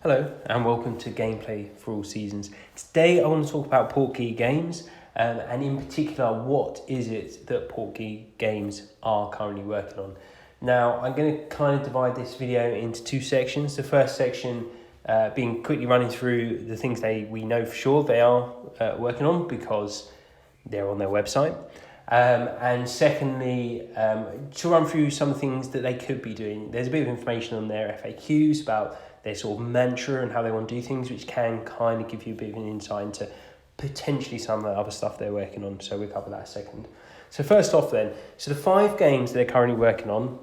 Hello and welcome to Gameplay for All Seasons. Today I want to talk about Portkey Games and in particular what is it that Portkey Games are currently working on. Now I'm going to kind of divide this video into two sections. The first section being quickly running through the things we know for sure they are working on because they're on their website. And secondly, to run through some things that they could be doing. There's a bit of information on their FAQs about their sort of mantra and how they want to do things, which can kind of give you a bit of an insight into potentially some of the other stuff they're working on. So we'll cover that in a second. So first off then, so the 5 games they're currently working on.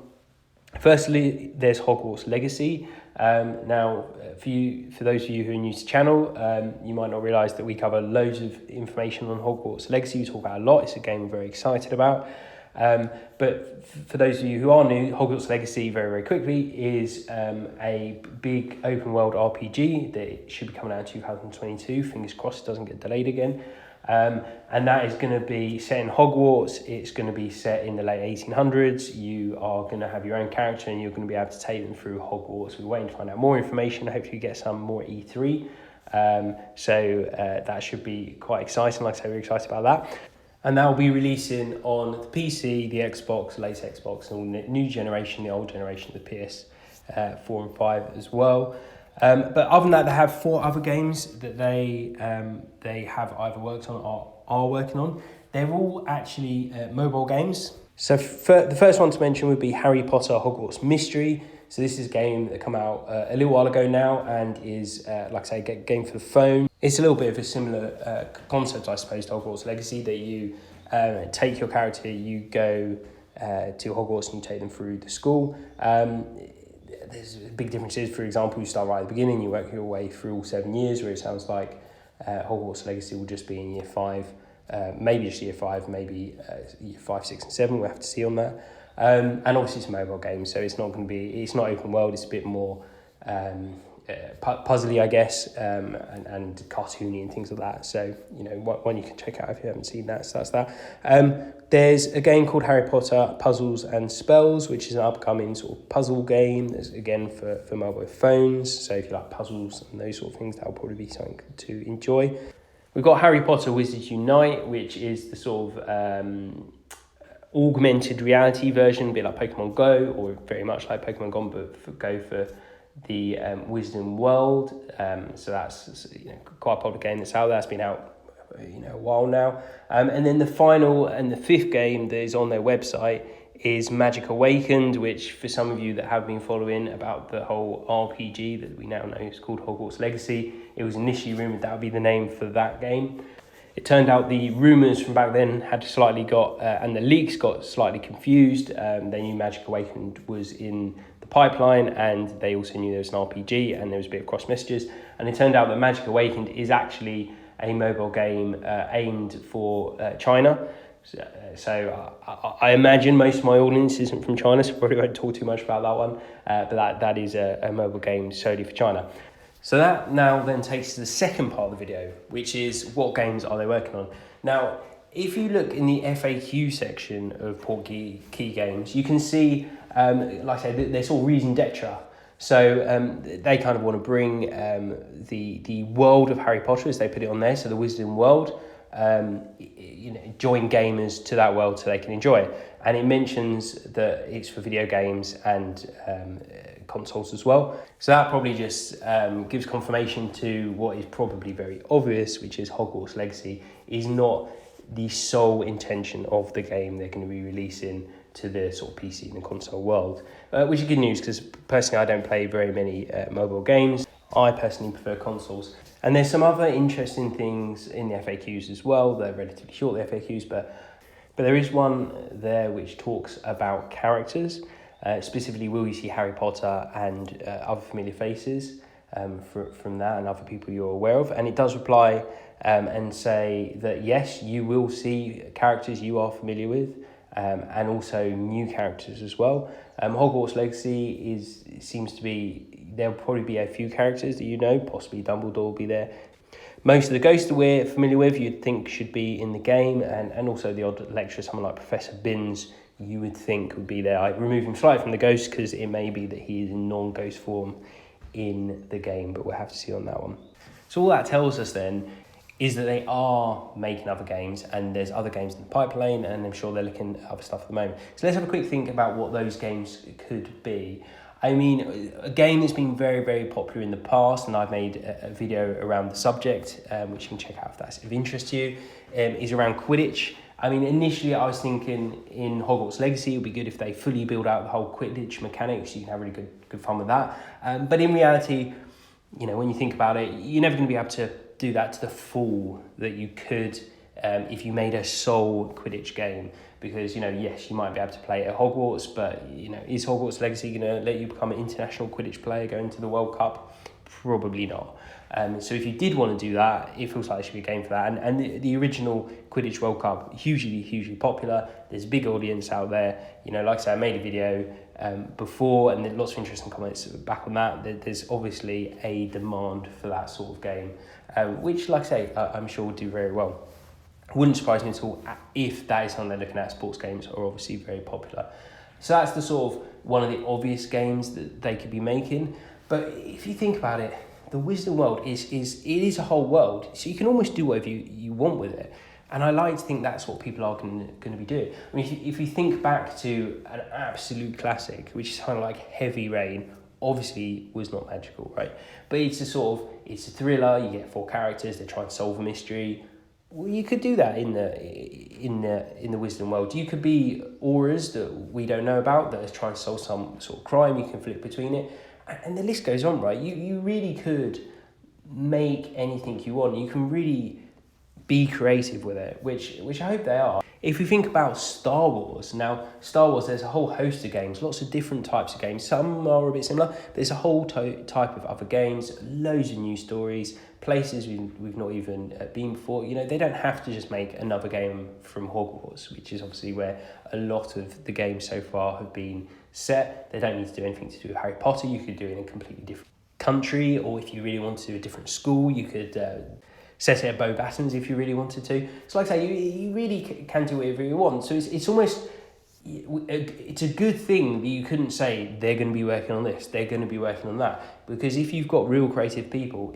Firstly, there's Hogwarts Legacy. Now, for those of you who are new to the channel, you might not realise that we cover loads of information on Hogwarts Legacy. We talk about a lot. It's a game we're very excited about. But for those of you who are new, Hogwarts Legacy, very, very quickly, is a big open world RPG that should be coming out in 2022. Fingers crossed it doesn't get delayed again. And that is going to be set in Hogwarts. It's going to be set in the late 1800s. You are going to have your own character and you're going to be able to take them through Hogwarts. We're waiting to find out more information. Hopefully get some more E3. So that should be quite exciting. Like I say, we're excited about that. And that will be releasing on the PC, the Xbox, latest Xbox, and the new generation, the old generation, the PS4 and 5 as well. But other than that, they have 4 other games that they have either worked on or are working on. They're all actually mobile games. So the first one to mention would be Harry Potter Hogwarts Mystery. So this is a game that came out a little while ago now and is, like I say, a game for the phone. It's a little bit of a similar concept, I suppose, to Hogwarts Legacy, that you take your character, you go to Hogwarts and you take them through the school. There's big differences. For example, you start right at the beginning, you work your way through all 7 years, where it sounds like Hogwarts Legacy will just be in year 5, maybe just year 5, maybe year 5, 6 and 7, we'll have to see on that. And obviously it's a mobile game, so it's not open world, it's a bit more puzzly, I guess, and cartoony and things like that. So, one you can check out if you haven't seen that. So that's that. There's a game called Harry Potter Puzzles and Spells, which is an upcoming sort of puzzle game. That's again for mobile phones. So if you like puzzles and those sort of things, that'll probably be something to enjoy. We've got Harry Potter Wizards Unite, which is the sort of augmented reality version, a bit like Pokemon Go, or very much like Pokemon Go, but go for the Wizarding World. So that's quite a popular game that's out there. It's been out a while now. And then the final and the 5th game that is on their website is Magic Awakened, which for some of you that have been following about the whole RPG that we now know is called Hogwarts Legacy, it was initially rumoured that would be the name for that game. It turned out the rumours from back then had slightly got, and the leaks got slightly confused. They knew Magic Awakened was in the pipeline, and they also knew there was an RPG, and there was a bit of cross messages. And it turned out that Magic Awakened is actually a mobile game aimed for China. So I imagine most of my audience isn't from China, so I probably won't talk too much about that one. But that is a mobile game solely for China. So that now then takes us to the second part of the video, which is what games are they working on. Now, if you look in the FAQ section of Portkey Games, you can see, like I said, they're sort of reason d'etre. So they kind of want to bring the world of Harry Potter, as they put it on there, so the Wizarding World, join gamers to that world so they can enjoy it. And it mentions that it's for video games and consoles as well. So that probably just gives confirmation to what is probably very obvious, which is Hogwarts Legacy is not the sole intention of the game they're going to be releasing to the sort of PC and the console world, which is good news because personally I don't play very many mobile games. I personally prefer consoles. And there's some other interesting things in the FAQs as well. They're relatively short, the FAQs, but there is one there which talks about characters. Specifically, will you see Harry Potter and other familiar faces from that and other people you're aware of? And it does reply and say that yes, you will see characters you are familiar with and also new characters as well. Hogwarts Legacy seems to be, there'll probably be a few characters that possibly Dumbledore will be there. Most of the ghosts that we're familiar with you'd think should be in the game, and also the odd lecturer, someone like Professor Binns, you would think would be there. I remove him slightly from the ghost because it may be that he is in non-ghost form in the game, but we'll have to see on that one. So all that tells us then is that they are making other games, and there's other games in the pipeline, and I'm sure they're looking at other stuff at the moment. So let's have a quick think about what those games could be. I mean, a game that's been very, very popular in the past, and I've made a video around the subject, which you can check out if that's of interest to you, is around Quidditch. I mean, initially I was thinking in Hogwarts Legacy, it would be good if they fully build out the whole Quidditch mechanic, so you can have really good fun with that. But in reality, you know, when you think about it, you're never going to be able to do that to the full that you could if you made a sole Quidditch game. Because, you know, yes, you might be able to play at Hogwarts, but, you know, is Hogwarts Legacy going to let you become an international Quidditch player going to the World Cup? Probably not. So if you did want to do that, it feels like there should be a game for that. And the original Quidditch World Cup, hugely popular. There's a big audience out there. You know, like I said, I made a video before, and there's lots of interesting comments back on that. There's obviously a demand for that sort of game, which, like I say, I'm sure will do very well. Wouldn't surprise me at all if that is something they're looking at. Sports games are obviously very popular. So that's the sort of one of the obvious games that they could be making. But if you think about it, the Wizarding World is a whole world. So you can almost do whatever you want with it. And I like to think that's what people are going to be doing. I mean, if you think back to an absolute classic, which is kind of like Heavy Rain, obviously was not magical, right? But it's a thriller. You get 4 characters. They try and solve a mystery. Well, you could do that in the Wizarding World. You could be auras that we don't know about that are trying to solve some sort of crime. You can flip between it, and the list goes on, right? You really could make anything you want. You can really be creative with it, which I hope they are. If we think about Star Wars, now Star Wars, there's a whole host of games, lots of different types of games. Some are a bit similar, but there's a whole type of other games, loads of new stories, places we've not even been before. You know, they don't have to just make another game from Hogwarts, which is obviously where a lot of the games so far have been set. They don't need to do anything to do with Harry Potter. You could do it in a completely different country, or if you really want to do a different school, you could set it at Bo Battens if you really wanted to. So like I say, you really can do whatever you want. So it's almost, it's a good thing that you couldn't say they're going to be working on this, they're going to be working on that. Because if you've got real creative people,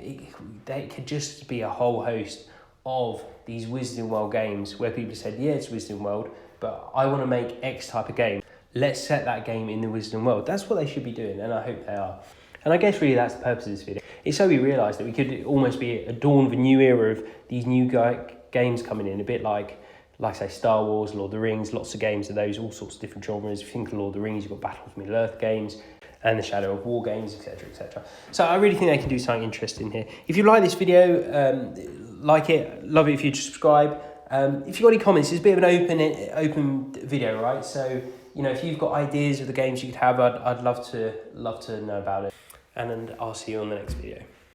they could just be a whole host of these Wizarding World games where people said, yeah, it's Wizarding World, but I want to make X type of game. Let's set that game in the Wizarding World. That's what they should be doing, and I hope they are. And I guess really that's the purpose of this video. It's so we realise that we could almost be a dawn of a new era of these new games coming in, a bit like say Star Wars, Lord of the Rings, lots of games of those, all sorts of different genres. If you think of Lord of the Rings, you've got Battle of Middle-earth games and the Shadow of War games, etc, etc. So I really think they can do something interesting here. If you like this video, like it, love it if you subscribe. If you've got any comments, it's a bit of an open video, right? So, you know, if you've got ideas of the games you could have, I'd love to know about it. And I'll see you on the next video.